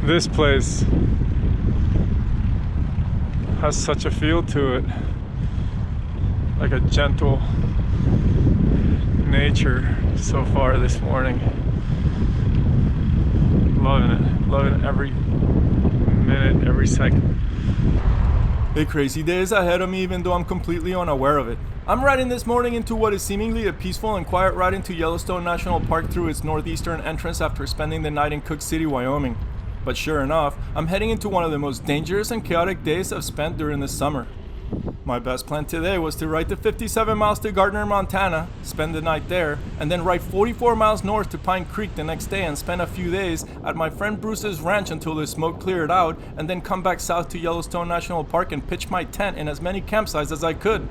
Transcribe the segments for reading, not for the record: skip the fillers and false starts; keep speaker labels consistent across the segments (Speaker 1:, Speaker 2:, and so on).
Speaker 1: This place has such a feel to it, like a gentle nature so far this morning. Loving it every minute, every second. A crazy day is ahead of me, even though I'm completely unaware of it. I'm riding this morning into what is seemingly a peaceful and quiet ride into Yellowstone National Park through its northeastern entrance after spending the night in Cook City, Wyoming. But sure enough, I'm heading into one of the most dangerous and chaotic days I've spent during the summer. My best plan today was to ride the 57 miles to Gardner, Montana, spend the night there, and then ride 44 miles north to Pine Creek the next day and spend a few days at my friend Bruce's ranch until the smoke cleared out, and then come back south to Yellowstone National Park and pitch my tent in as many campsites as I could.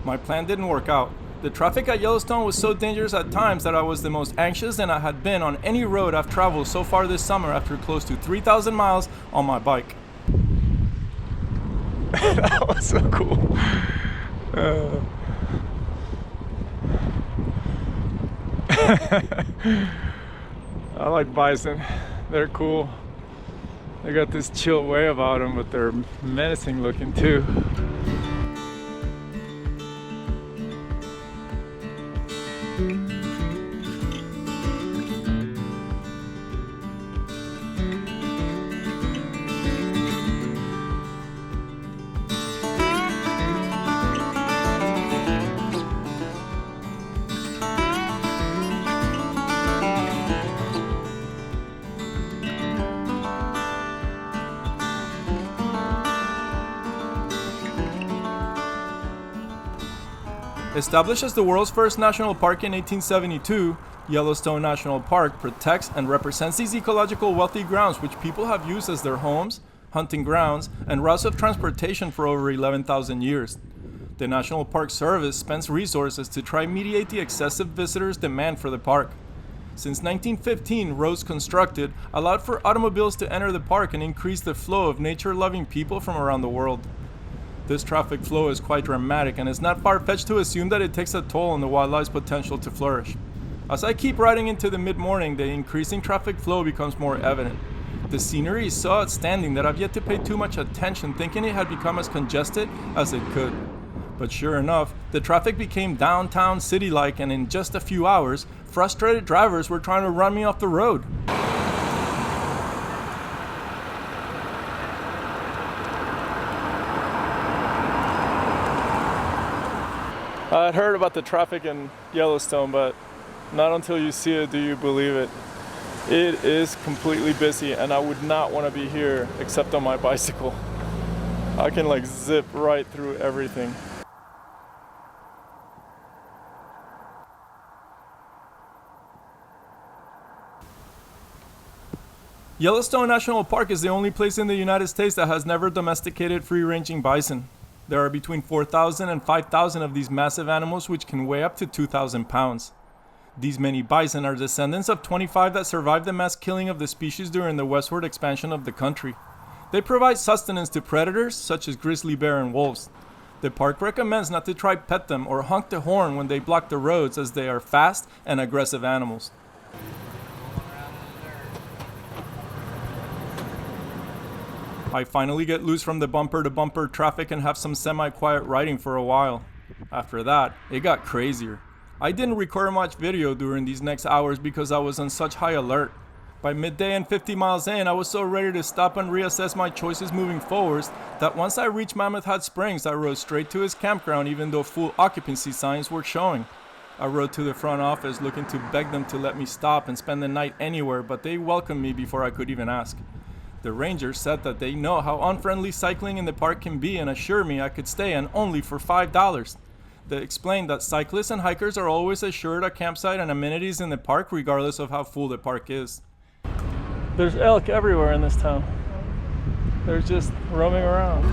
Speaker 1: My plan didn't work out. The traffic at Yellowstone was so dangerous at times that I was the most anxious than I had been on any road I've traveled so far this summer after close to 3,000 miles on my bike. That was so cool. I like bison. They're cool. They got this chill way about them, but they're menacing looking too. Established as the world's first national park in 1872, Yellowstone National Park protects and represents these ecological wealthy grounds which people have used as their homes, hunting grounds, and routes of transportation for over 11,000 years. The National Park Service spends resources to try mediate the excessive visitors' demand for the park. Since 1915, roads constructed allowed for automobiles to enter the park and increase the flow of nature-loving people from around the world. This traffic flow is quite dramatic, and it's not far-fetched to assume that it takes a toll on the wildlife's potential to flourish. As I keep riding into the mid-morning, the increasing traffic flow becomes more evident. The scenery is so outstanding that I've yet to pay too much attention, thinking it had become as congested as it could. But sure enough, the traffic became downtown city-like, and in just a few hours, frustrated drivers were trying to run me off the road. I had heard about the traffic in Yellowstone, but not until you see it do you believe it. It is completely busy, and I would not want to be here except on my bicycle. I can like zip right through everything. Yellowstone National Park is the only place in the United States that has never domesticated free-ranging bison. There are between 4,000 and 5,000 of these massive animals which can weigh up to 2,000 pounds. These many bison are descendants of 25 that survived the mass killing of the species during the westward expansion of the country. They provide sustenance to predators such as grizzly bear and wolves. The park recommends not to try pet them or honk the horn when they block the roads, as they are fast and aggressive animals. I finally get loose from the bumper-to-bumper traffic and have some semi-quiet riding for a while. After that, it got crazier. I didn't record much video during these next hours because I was on such high alert. By midday and 50 miles in, I was so ready to stop and reassess my choices moving forwards that once I reached Mammoth Hot Springs, I rode straight to his campground even though full occupancy signs were showing. I rode to the front office looking to beg them to let me stop and spend the night anywhere, but they welcomed me before I could even ask. The ranger said that they know how unfriendly cycling in the park can be and assured me I could stay and only for $5. They explained that cyclists and hikers are always assured a campsite and amenities in the park regardless of how full the park is. There's elk everywhere in this town. They're just roaming around.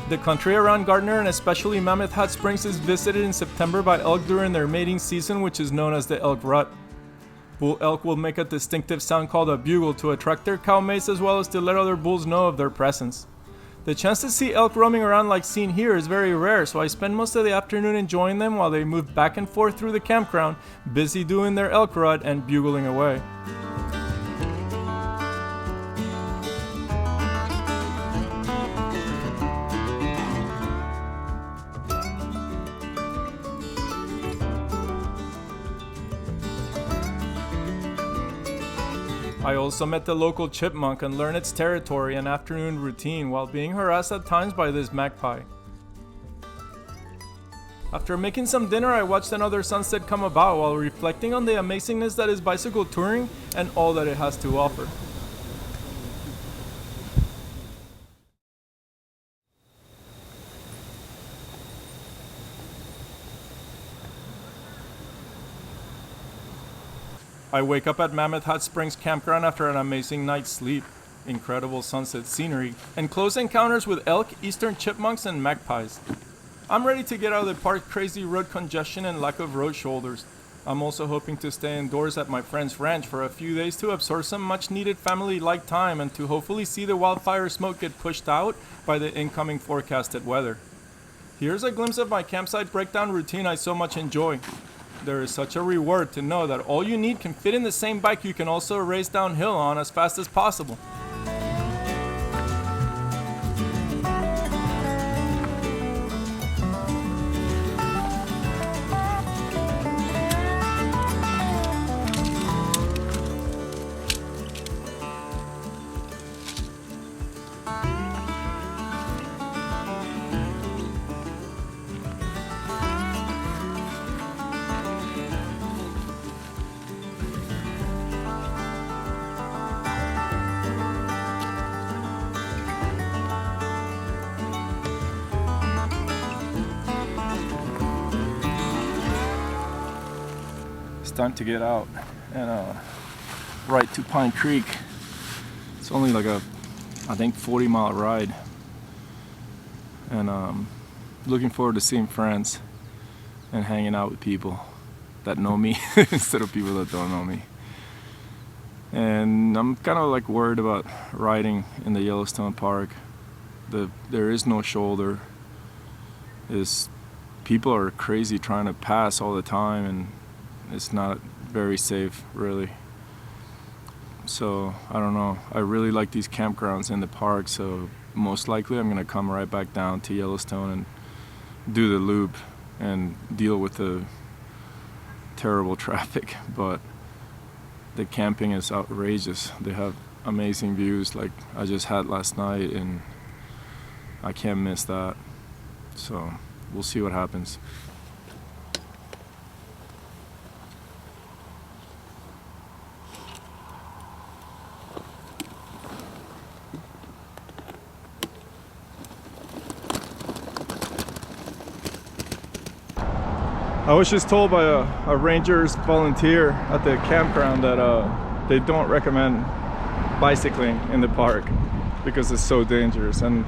Speaker 1: The country around Gardner and especially Mammoth Hot Springs is visited in September by elk during their mating season, which is known as the elk rut. Bull elk will make a distinctive sound called a bugle to attract their cow mates as well as to let other bulls know of their presence. The chance to see elk roaming around like seen here is very rare, so I spend most of the afternoon enjoying them while they move back and forth through the campground, busy doing their elk rut and bugling away. I also met the local chipmunk and learned its territory and afternoon routine while being harassed at times by this magpie. After making some dinner, I watched another sunset come about while reflecting on the amazingness that is bicycle touring and all that it has to offer. I wake up at Mammoth Hot Springs campground after an amazing night's sleep, incredible sunset scenery, and close encounters with elk, eastern chipmunks, and magpies. I'm ready to get out of the park, crazy road congestion and lack of road shoulders. I'm also hoping to stay indoors at my friend's ranch for a few days to absorb some much needed family-like time and to hopefully see the wildfire smoke get pushed out by the incoming forecasted weather. Here's a glimpse of my campsite breakdown routine I so much enjoy. There is such a reward to know that all you need can fit in the same bike you can also race downhill on as fast as possible. Time to get out and right to Pine Creek. It's only like a, I think, 40-mile ride, and looking forward to seeing friends and hanging out with people that know me instead of people that don't know me. And I'm kind of like worried about riding in the Yellowstone Park. There is no shoulder. People are crazy trying to pass all the time, and it's not very safe, really. So I don't know. I really like these campgrounds in the park, so most likely I'm gonna come right back down to Yellowstone and do the loop and deal with the terrible traffic. But the camping is outrageous. They have amazing views like I just had last night, and I can't miss that. So we'll see what happens. I was just told by a ranger's volunteer at the campground that they don't recommend bicycling in the park because it's so dangerous, and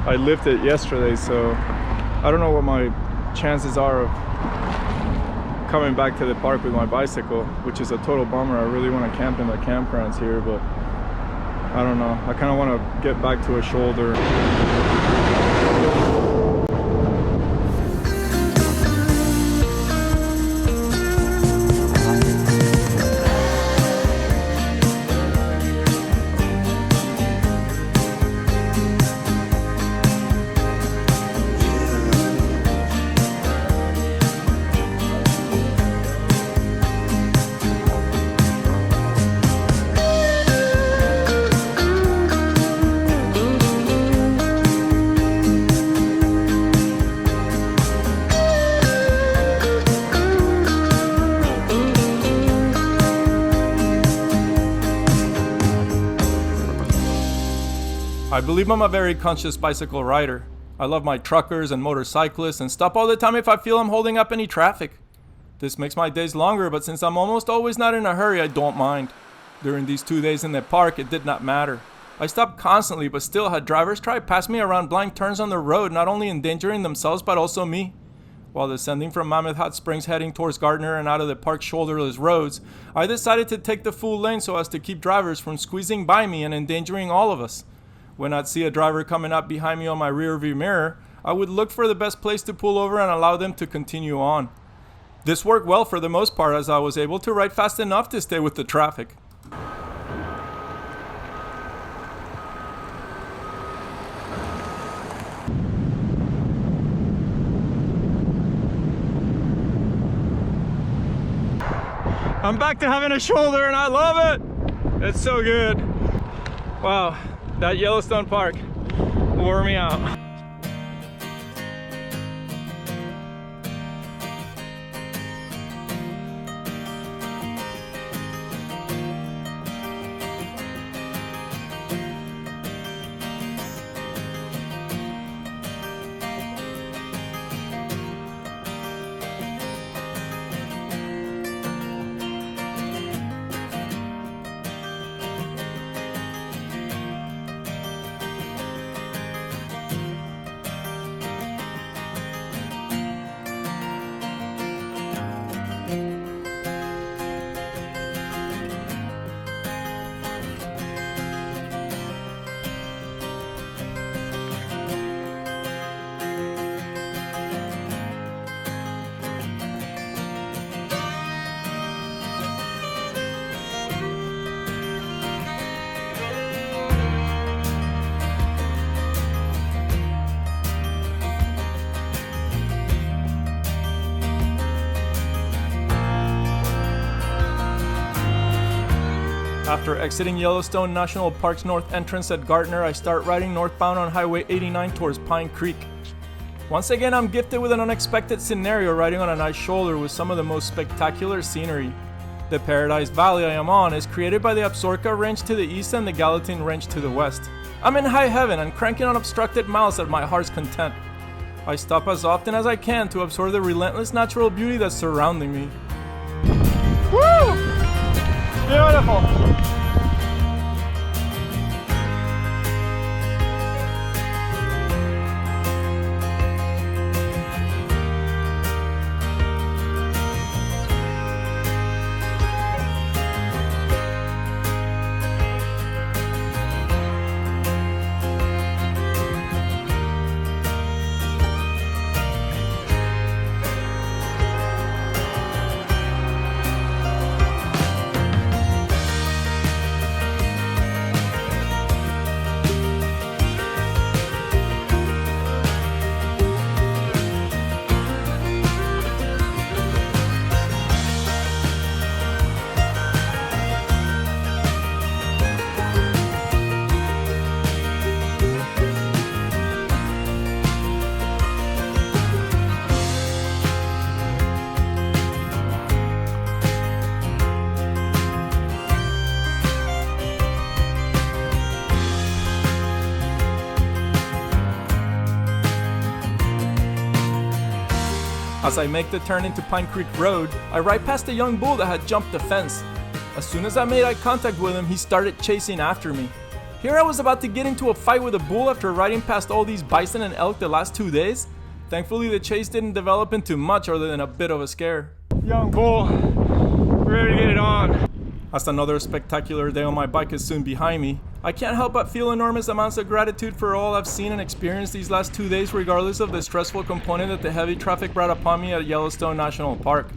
Speaker 1: I lived it yesterday, so I don't know what my chances are of coming back to the park with my bicycle, which is a total bummer. I really want to camp in the campgrounds here, but I don't know. I kind of want to get back to a shoulder. I believe I'm a very conscious bicycle rider. I love my truckers and motorcyclists and stop all the time if I feel I'm holding up any traffic. This makes my days longer, but since I'm almost always not in a hurry, I don't mind. During these 2 days in the park, it did not matter. I stopped constantly, but still had drivers try to pass me around blind turns on the road, not only endangering themselves but also me. While descending from Mammoth Hot Springs heading towards Gardner and out of the park's shoulderless roads, I decided to take the full lane so as to keep drivers from squeezing by me and endangering all of us. When I'd see a driver coming up behind me on my rearview mirror, I would look for the best place to pull over and allow them to continue on. This worked well for the most part, as I was able to ride fast enough to stay with the traffic. I'm back to having a shoulder and I love it! It's so good. Wow, that Yellowstone Park wore me out. After exiting Yellowstone National Park's north entrance at Gardner, I start riding northbound on Highway 89 towards Pine Creek. Once again, I'm gifted with an unexpected scenario riding on a nice shoulder with some of the most spectacular scenery. The Paradise Valley I am on is created by the Absaroka Range to the east and the Gallatin Range to the west. I'm in high heaven and cranking unobstructed miles at my heart's content. I stop as often as I can to absorb the relentless natural beauty that's surrounding me. Woo! Beautiful! As I make the turn into Pine Creek Road, I ride past a young bull that had jumped the fence. As soon as I made eye contact with him, he started chasing after me. Here I was about to get into a fight with a bull after riding past all these bison and elk the last 2 days. Thankfully, the chase didn't develop into much other than a bit of a scare. Young bull, ready to get it on. As another spectacular day on my bike is soon behind me, I can't help but feel enormous amounts of gratitude for all I've seen and experienced these last 2 days, regardless of the stressful component that the heavy traffic brought upon me at Yellowstone National Park.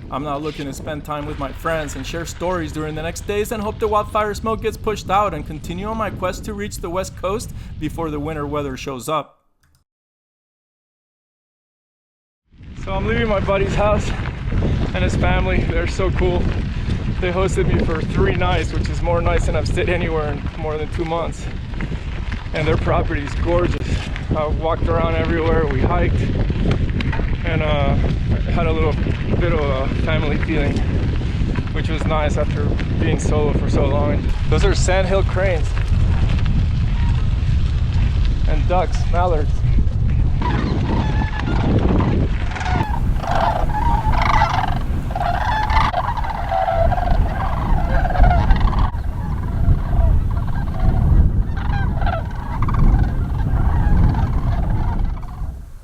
Speaker 1: I'm now looking to spend time with my friends and share stories during the next days and hope the wildfire smoke gets pushed out and continue on my quest to reach the West Coast before the winter weather shows up. So I'm leaving my buddy's house and his family. They're so cool. They hosted me for 3 nights, which is more nights than I've stayed anywhere in more than 2 months. And their property is gorgeous. I walked around everywhere, we hiked, and had a little bit of a family feeling, which was nice after being solo for so long. Those are sandhill cranes and ducks, mallards.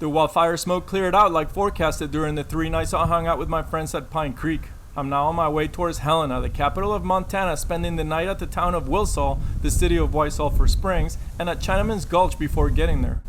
Speaker 1: The wildfire smoke cleared out like forecasted during the 3 nights I hung out with my friends at Pine Creek. I'm now on my way towards Helena, the capital of Montana, spending the night at the town of Wilsall, the city of White Sulphur Springs, and at Chinaman's Gulch before getting there.